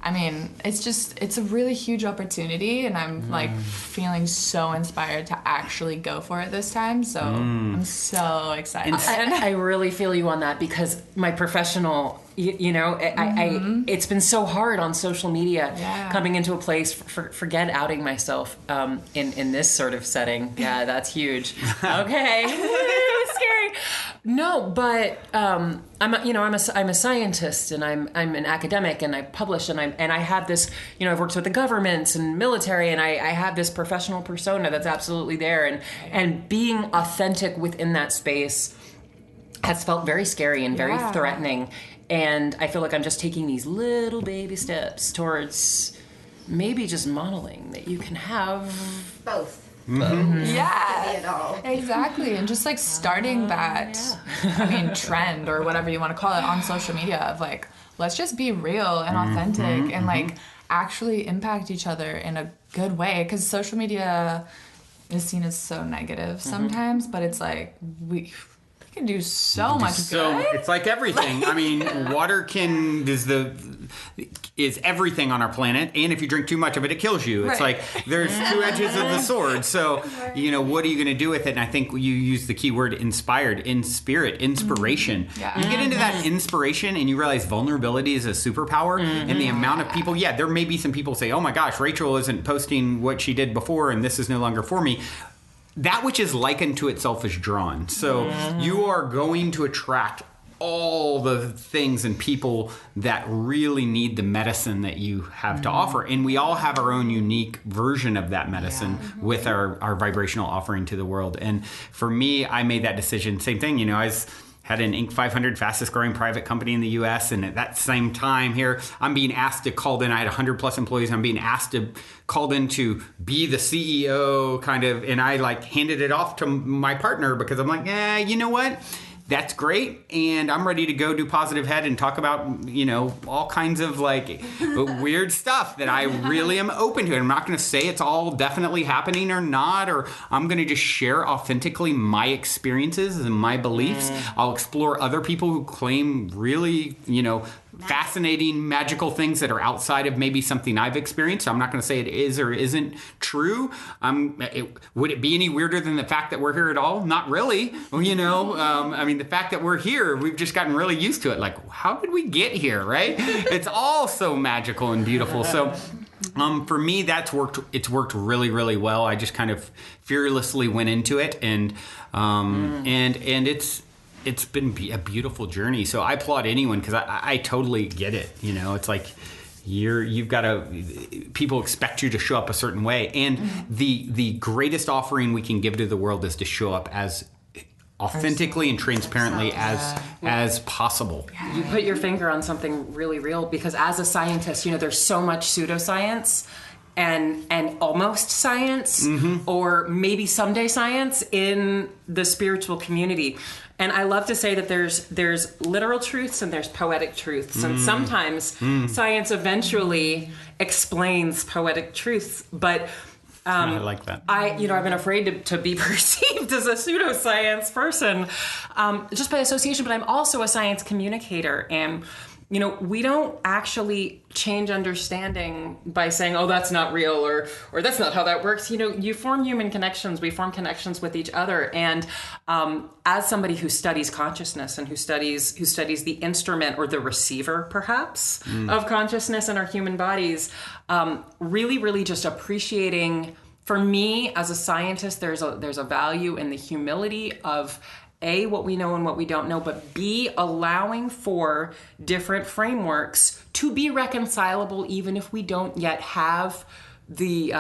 I mean, it's a really huge opportunity, and I'm like feeling so inspired to actually go for it this time. So I'm so excited. And I really feel you on that, because my professional, it's been so hard on social media coming into a place, forget outing myself in this sort of setting. Yeah, that's huge. Okay. Scary. No, but I'm a scientist, and I'm an academic, and I publish, and I have this, I've worked with the governments and military, and I have this professional persona that's absolutely there, and being authentic within that space has felt very scary and very threatening. And I feel like I'm just taking these little baby steps towards maybe just modeling that you can have both. Yeah, exactly. And just like starting that, trend or whatever you want to call it on social media of like, let's just be real and authentic and like actually impact each other in a good way. Because social media is seen as so negative sometimes, but it's like we can do so much good. It's like everything. I mean, water is everything on our planet, and if you drink too much of it, it kills you. It's like there's two edges of the sword. So, what are you going to do with it? And I think you use the key word inspired, inspiration. You get into that inspiration, and you realize vulnerability is a superpower, and the amount of people. Yeah, there may be some people say, "Oh my gosh, Rachel isn't posting what she did before, and this is no longer for me." That which is likened to itself is drawn. So you are going to attract all the things and people that really need the medicine that you have to offer. And we all have our own unique version of that medicine with our vibrational offering to the world. And for me, I made that decision. Same thing, you know, I had an Inc. 500 fastest growing private company in the US. And at that same time here, I'm being asked to call in. I had 100 plus employees. I'm being asked to called in to be the CEO kind of. And I like handed it off to my partner because I'm like, you know what? That's great. And I'm ready to go do Positive Head and talk about, you know, all kinds of like weird stuff that I really am open to. And I'm not going to say it's all definitely happening or not, or I'm going to just share authentically my experiences and my beliefs. I'll explore other people who claim really, you know, fascinating, magical things that are outside of maybe something I've experienced. I'm not going to say it is or isn't true. Would it be any weirder than the fact that we're here at all? Not really. You know, I mean, the fact that we're here, we've just gotten really used to it. Like, how did we get here, right? It's all so magical and beautiful. So for me, that's worked. It's worked really, really well. I just kind of fearlessly went into it, and it's been a beautiful journey. So I applaud anyone because I totally get it. You know, it's like you've got to, people expect you to show up a certain way. And the greatest offering we can give to the world is to show up as authentically and transparently as possible. You put your finger on something really real, because as a scientist, you know, there's so much pseudoscience and almost science, or maybe someday science in the spiritual community. And I love to say that there's literal truths and there's poetic truths. And sometimes science eventually explains poetic truths, but I like that. I've been afraid to be perceived as a pseudoscience person, just by association, but I'm also a science communicator. And, you know, we don't actually change understanding by saying, oh, that's not real, or that's not how that works. You know, you form human connections. We form connections with each other. And as somebody who studies consciousness and who studies the instrument or the receiver, perhaps, of consciousness in our human bodies, really, really just appreciating, for me as a scientist, there's a value in the humility of A, what we know and what we don't know, but B, allowing for different frameworks to be reconcilable even if we don't yet have the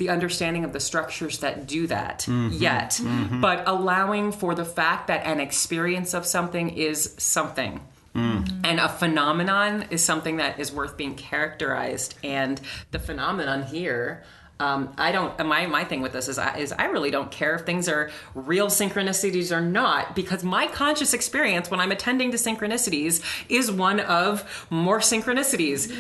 understanding of the structures that do that yet. But allowing for the fact that an experience of something is something. And a phenomenon is something that is worth being characterized. And the phenomenon here, my thing with this is I really don't care if things are real synchronicities or not, because my conscious experience when I'm attending to synchronicities is one of more synchronicities.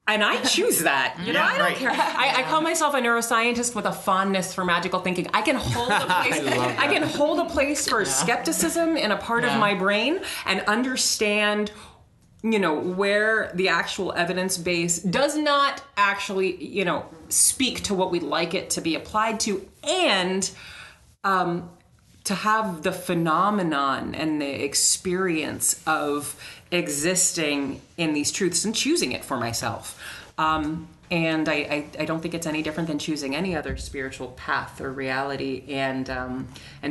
And I choose that. You know, I don't care. I call myself a neuroscientist with a fondness for magical thinking. I can hold a place. I can hold a place for skepticism in a part of my brain and understand, you know, where the actual evidence base does not actually, you know, speak to what we'd like it to be applied to, and to have the phenomenon and the experience of existing in these truths and choosing it for myself. And I don't think it's any different than choosing any other spiritual path or reality. And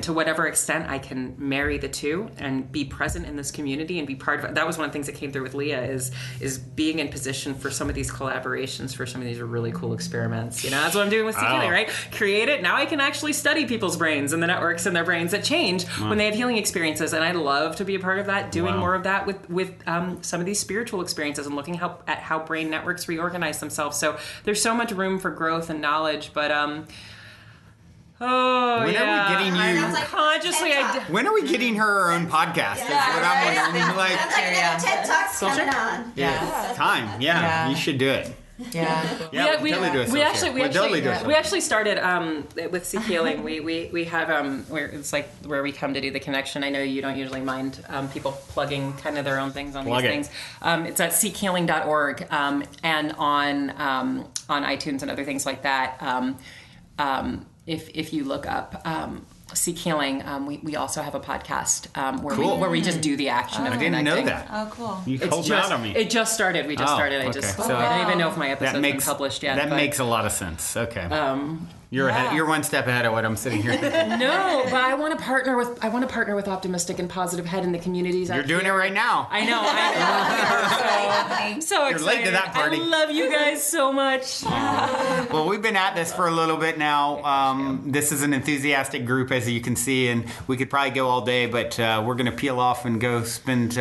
to whatever extent I can marry the two and be present in this community and be part of it. That was one of the things that came through with Leah is being in position for some of these collaborations, for some of these really cool experiments. You know, that's what I'm doing with Healing, right? Create it. Now I can actually study people's brains and the networks in their brains that change when they have healing experiences. And I'd love to be a part of that, doing more of that with some of these spiritual experiences and looking at how brain networks reorganize themselves. So there's so much room for growth and knowledge, but when are we getting you? Consciously, when are we getting her own podcast? That's what I'm wondering. Like TED Talks coming on. Yeah, time. Yeah, you should do it. Yeah, we actually started with Seek Healing. We have where it's like where we come to do the connection. I know you don't usually mind people plugging kind of their own things on these things. It's at seekhealing.org and on iTunes and other things like that. If you look up Seek Healing, we also have a podcast where we just do the action of connecting. I didn't know that. Oh, cool. You called out on me. It just started. We just started. I don't even know if my episode's been published yet. That makes a lot of sense. Okay. You're one step ahead of what I'm sitting here thinking. No, but I want to partner with Optimistic and Positive Head in the communities. You're doing it right now. I know. I'm so excited. You're late to that party. I love you guys so much. Well, we've been at this for a little bit now. This is an enthusiastic group, as you can see, and we could probably go all day, but we're going to peel off and go spend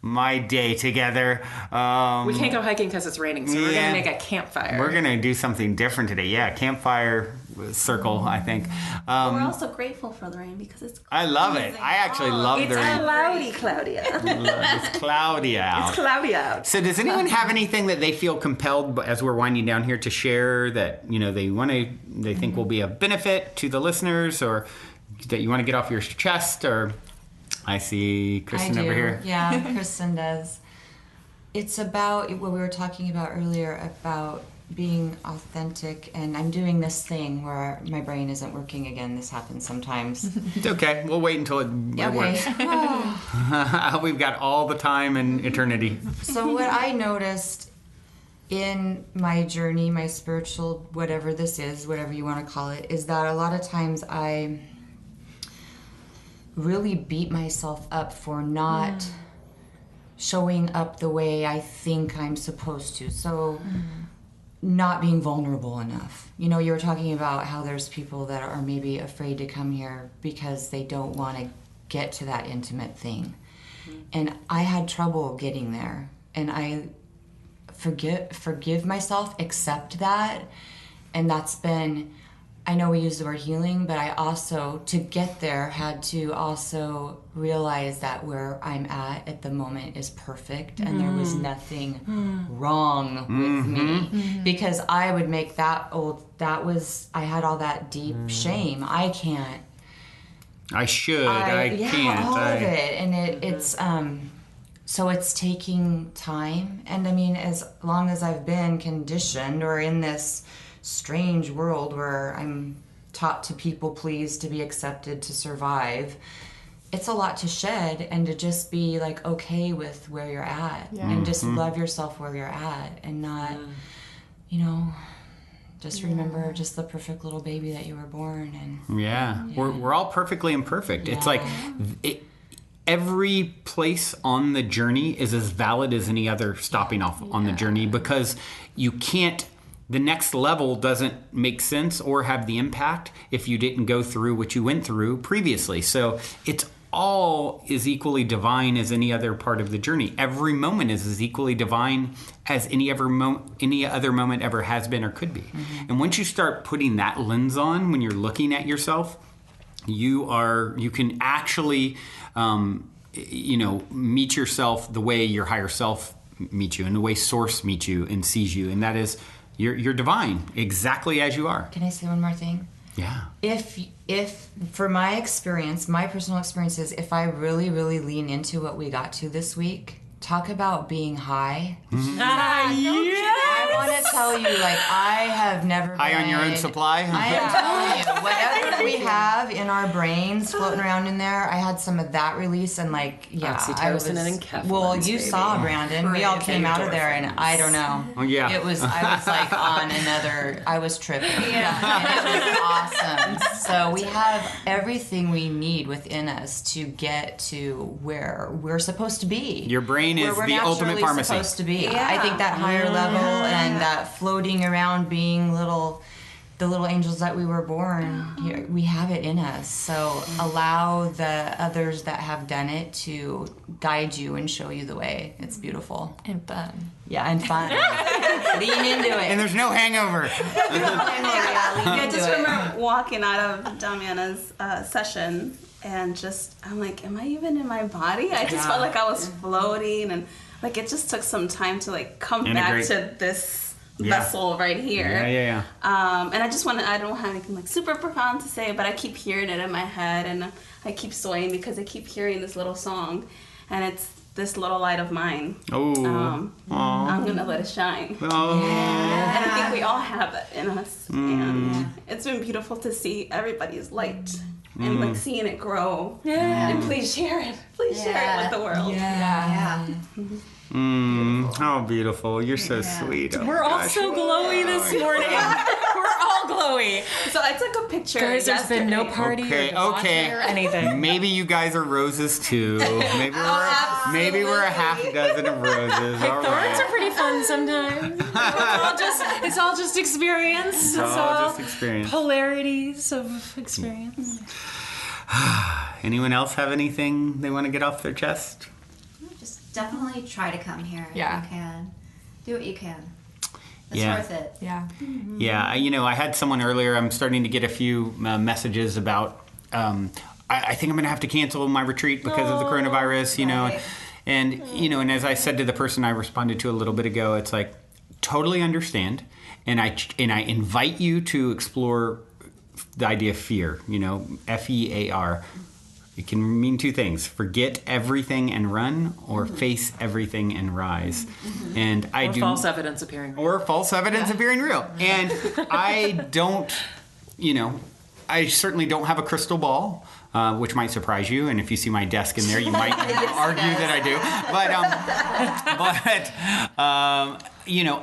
my day together. We can't go hiking because it's raining, so we're going to make a campfire. We're going to do something different today. Yeah, campfire circle, I think. We're also grateful for the rain because it's I love it. I actually love the rain. It's cloudy out. It's cloudy out. It's cloudy out. So does anyone have anything that they feel compelled, as we're winding down here, to share that they think will be a benefit to the listeners, or that you want to get off your chest? Or I see Kristen over here. Yeah, Kristen does. It's about what we were talking about earlier about being authentic, and I'm doing this thing where my brain isn't working again. This happens sometimes. It's okay. We'll wait until it works. We've got all the time and eternity. So what I noticed in my journey, my spiritual, whatever this is, whatever you want to call it, is that a lot of times I really beat myself up for not showing up the way I think I'm supposed to. So not being vulnerable enough. You know, you were talking about how there's people that are maybe afraid to come here because they don't want to get to that intimate thing. And I had trouble getting there. And I forgive myself, accept that. And that's been, I know we use the word healing, but I also, to get there, had to also realize that where I'm at the moment is perfect, and there was nothing wrong with me. Because I would make I had all that deep shame. I can't. I should. I can't. All of it. And it's, so it's taking time. And I mean, as long as I've been conditioned or in this strange world where I'm taught to people please, to be accepted, to survive, it's a lot to shed, and to just be like okay with where you're at, and just love yourself where you're at, and not just remember just the perfect little baby that you were born. And we're all perfectly imperfect. It's like every place on the journey is as valid as any other stopping off on the journey, because you can't, the next level doesn't make sense or have the impact if you didn't go through what you went through previously. So it's all is equally divine as any other part of the journey. Every moment is as equally divine as any other moment ever has been or could be. And once you start putting that lens on when you're looking at yourself, you can actually meet yourself the way your higher self meets you, and the way Source meets you and sees you, and that is you're divine exactly as you are. Can I say one more thing? Yeah. If for my experience, my personal experience is, if I really, really lean into what we got to this week, talk about being high. I want to tell you, like, I have never high on your own supply. I am telling you, whatever we have in our brains floating around in there, I had some of that release, and oxytocin and encapsulants. Well, you saw, Brandon. We all came out of there, and I don't know. Oh yeah. I was like on another. I was tripping. Yeah. It was awesome. So we have everything we need within us to get to where we're supposed to be. Your brain is where the ultimate pharmacy. Supposed to be. Yeah. I think that higher level and that floating around, being the little angels that we were born here, we have it in us. So allow the others that have done it to guide you and show you the way. It's beautiful And fun. Yeah, and fun. Lean into it. And there's no hangover. I just remember walking out of Damiana's session, and I'm like, am I even in my body? I just felt like I was floating, and like it just took some time to like come back to this vessel right here. Yeah. And I don't have anything like super profound to say, but I keep hearing it in my head, and I keep swaying because I keep hearing this little song, and it's this little light of mine. I'm gonna let it shine. And I think we all have it in us, and it's been beautiful to see everybody's light. And like seeing it grow. And please share it. Please share it with the world. How beautiful. You're so sweet. Oh, We're all so glowy this morning. We're all glowy. So I took a picture. Guys, there's been no yesterday. party or debauchery or anything. Maybe you guys are roses too. Maybe we're a half dozen of roses. All Thorns right. are pretty fun sometimes. It's all just experience. It's all just experience. Polarities of experience. Anyone else have anything they want to get off their chest? Just definitely try to come here if Yeah. you can. Do what you can. It's Yeah. worth it. Yeah. Yeah, I had someone earlier. I'm starting to get a few messages about. I think I'm going to have to cancel my retreat because of the coronavirus. Right. And and as I said to the person I responded to a little bit ago, it's like totally understand, and I invite you to explore the idea of fear. FEAR. It can mean two things: forget everything and run, or face everything and rise. And I do False evidence appearing real. or false evidence appearing real. And I don't, I certainly don't have a crystal ball, which might surprise you. And if you see my desk in there, you might argue that I do. But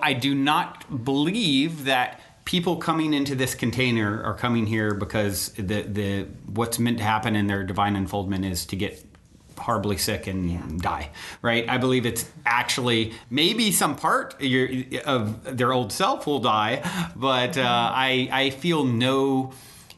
I do not believe that people coming into this container are coming here because the what's meant to happen in their divine unfoldment is to get horribly sick and die, right? I believe it's actually maybe some part of their old self will die, but I feel no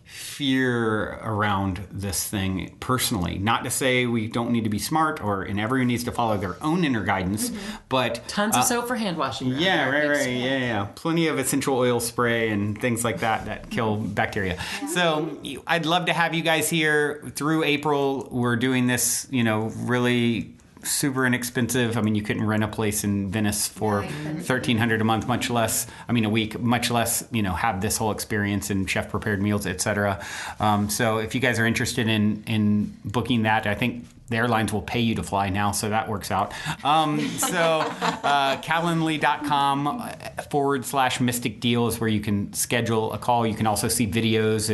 fear around this thing personally. Not to say we don't need to be smart and everyone needs to follow their own inner guidance, but Tons of soap for hand washing. yeah, right. Yeah. Plenty of essential oil spray and things like that kill bacteria. So I'd love to have you guys here through April. We're doing this, really super inexpensive. I mean, you couldn't rent a place in Venice for $1,300 a month, much less, a week, much less, have this whole experience and chef prepared meals, etc. So if you guys are interested in booking that, I think the airlines will pay you to fly now, so that works out. Calendly.com/mystic deal is where you can schedule a call. You can also see videos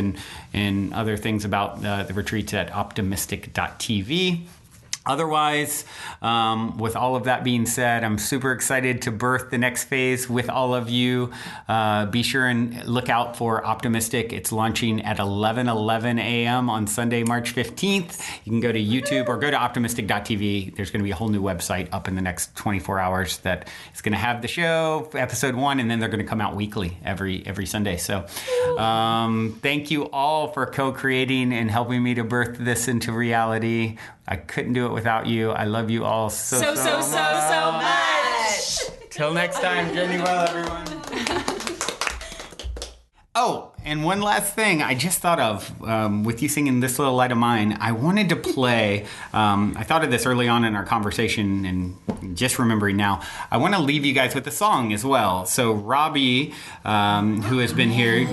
and other things about the retreats at optimistic.tv. Otherwise, with all of that being said, I'm super excited to birth the next phase with all of you. Be sure and look out for Optimistic. It's launching at 11:11 a.m. on Sunday, March 15th. You can go to YouTube or go to optimistic.tv. There's going to be a whole new website up in the next 24 hours that is going to have the show, episode 1, and then they're going to come out weekly every Sunday. So thank you all for co-creating and helping me to birth this into reality. I couldn't do it without you. I love you all so much. Till next time, journey well, everyone. Oh, and one last thing I just thought of with you singing This Little Light of Mine. I wanted to play, I thought of this early on in our conversation and just remembering now. I want to leave you guys with a song as well. So Robbie, who has been here,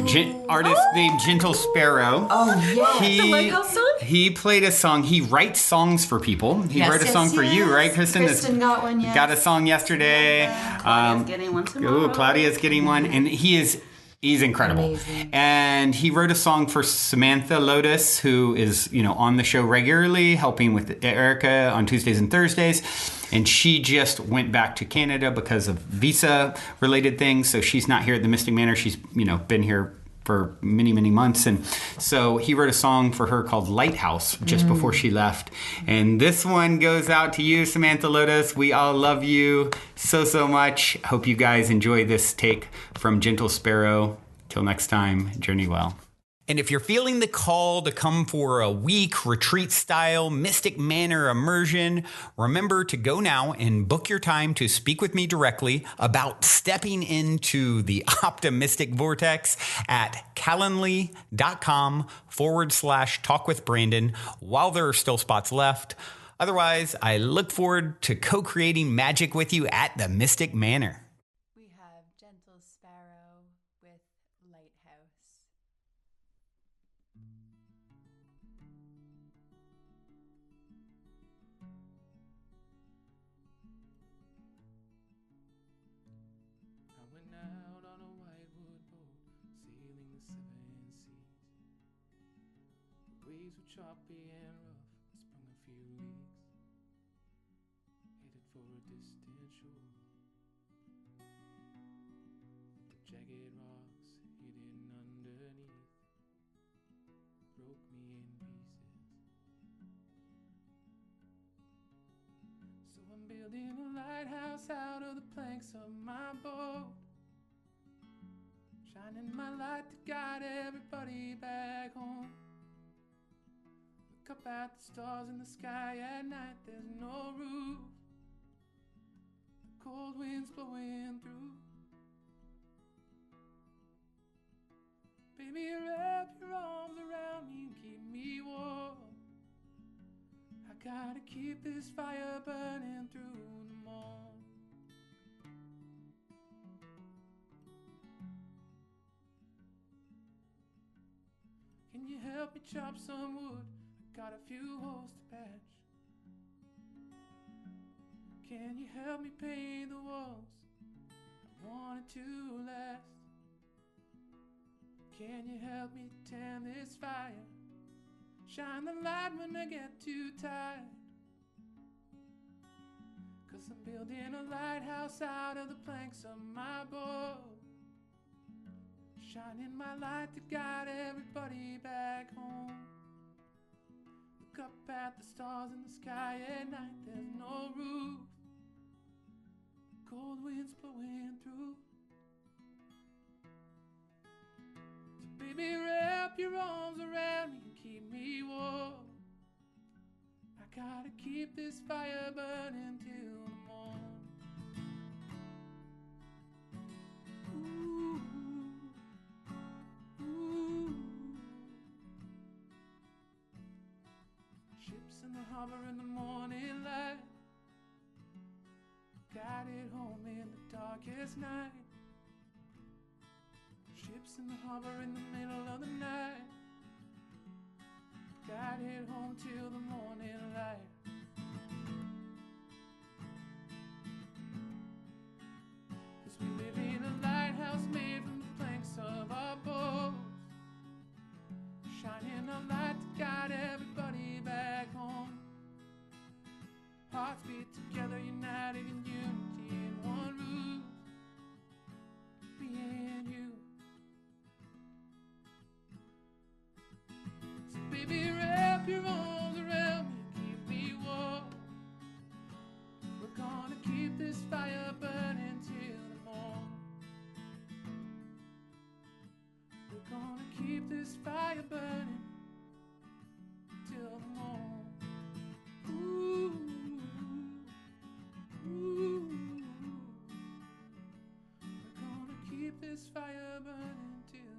artist named Gentle Sparrow. Oh, yeah. The Lighthouse song? He played a song. He writes songs for people. He wrote a song for you, right, Kristen? Kristen got one, yes. Got a song yesterday. Claudia's getting one tomorrow. Claudia's getting one. And he's incredible. Amazing. And he wrote a song for Samantha Lotus, who is, on the show regularly, helping with Erica on Tuesdays and Thursdays. And she just went back to Canada because of visa-related things. So she's not here at the Mystic Manor. She's, been here for many, many months. And so he wrote a song for her called Lighthouse just before she left. And this one goes out to you, Samantha Lotus. We all love you so much. Hope you guys enjoy this take from Gentle Sparrow. Till next time, journey well. And if you're feeling the call to come for a week retreat-style Mystic Manor immersion, remember to go now and book your time to speak with me directly about stepping into the optimistic vortex at calendly.com/talkwithbrandon while there are still spots left. Otherwise, I look forward to co-creating magic with you at the Mystic Manor. We have Gentle Sparrow with Lighthouse. I went out on a whitewood boat, sailing the 7 seas. The waves were choppy and rough, sprung a few leaks, headed for a distant shore. The jagged rocks hidden underneath broke me in pieces. So I'm building a lighthouse out of the planks of my boat, shining my light to guide everybody back home. Look up at the stars in the sky at night, there's no roof, the cold wind's blowing through. Baby, wrap your arms around me and keep me warm. I gotta keep this fire burning through the morn. Can you help me chop some wood? I got a few holes to patch. Can you help me paint the walls? I want it to last. Can you help me tend this fire? Shine the light when I get too tired. 'Cause I'm building a lighthouse out of the planks of my boat, shining my light to guide everybody back home. Look up at the stars in the sky at night, there's no roof, cold winds blowing through. So baby, wrap your arms around me and keep me warm. I gotta keep this fire burning till the morn. Ooh, ooh. Ships in the harbor in the morning light, guided home in the darkest night. Ships in the harbor in the middle of the night, guided home till the morning light. 'Cause we live in a lighthouse made from the planks of our boats, shining a light to guide everybody back home. Hearts beat together, united in unity in one roof, me and you. So baby, wrap your arms around me and keep me warm. We're gonna keep this fire burning till the morn. We're gonna keep this fire burning till the morn. Ooh, ooh. We're gonna keep this fire burning till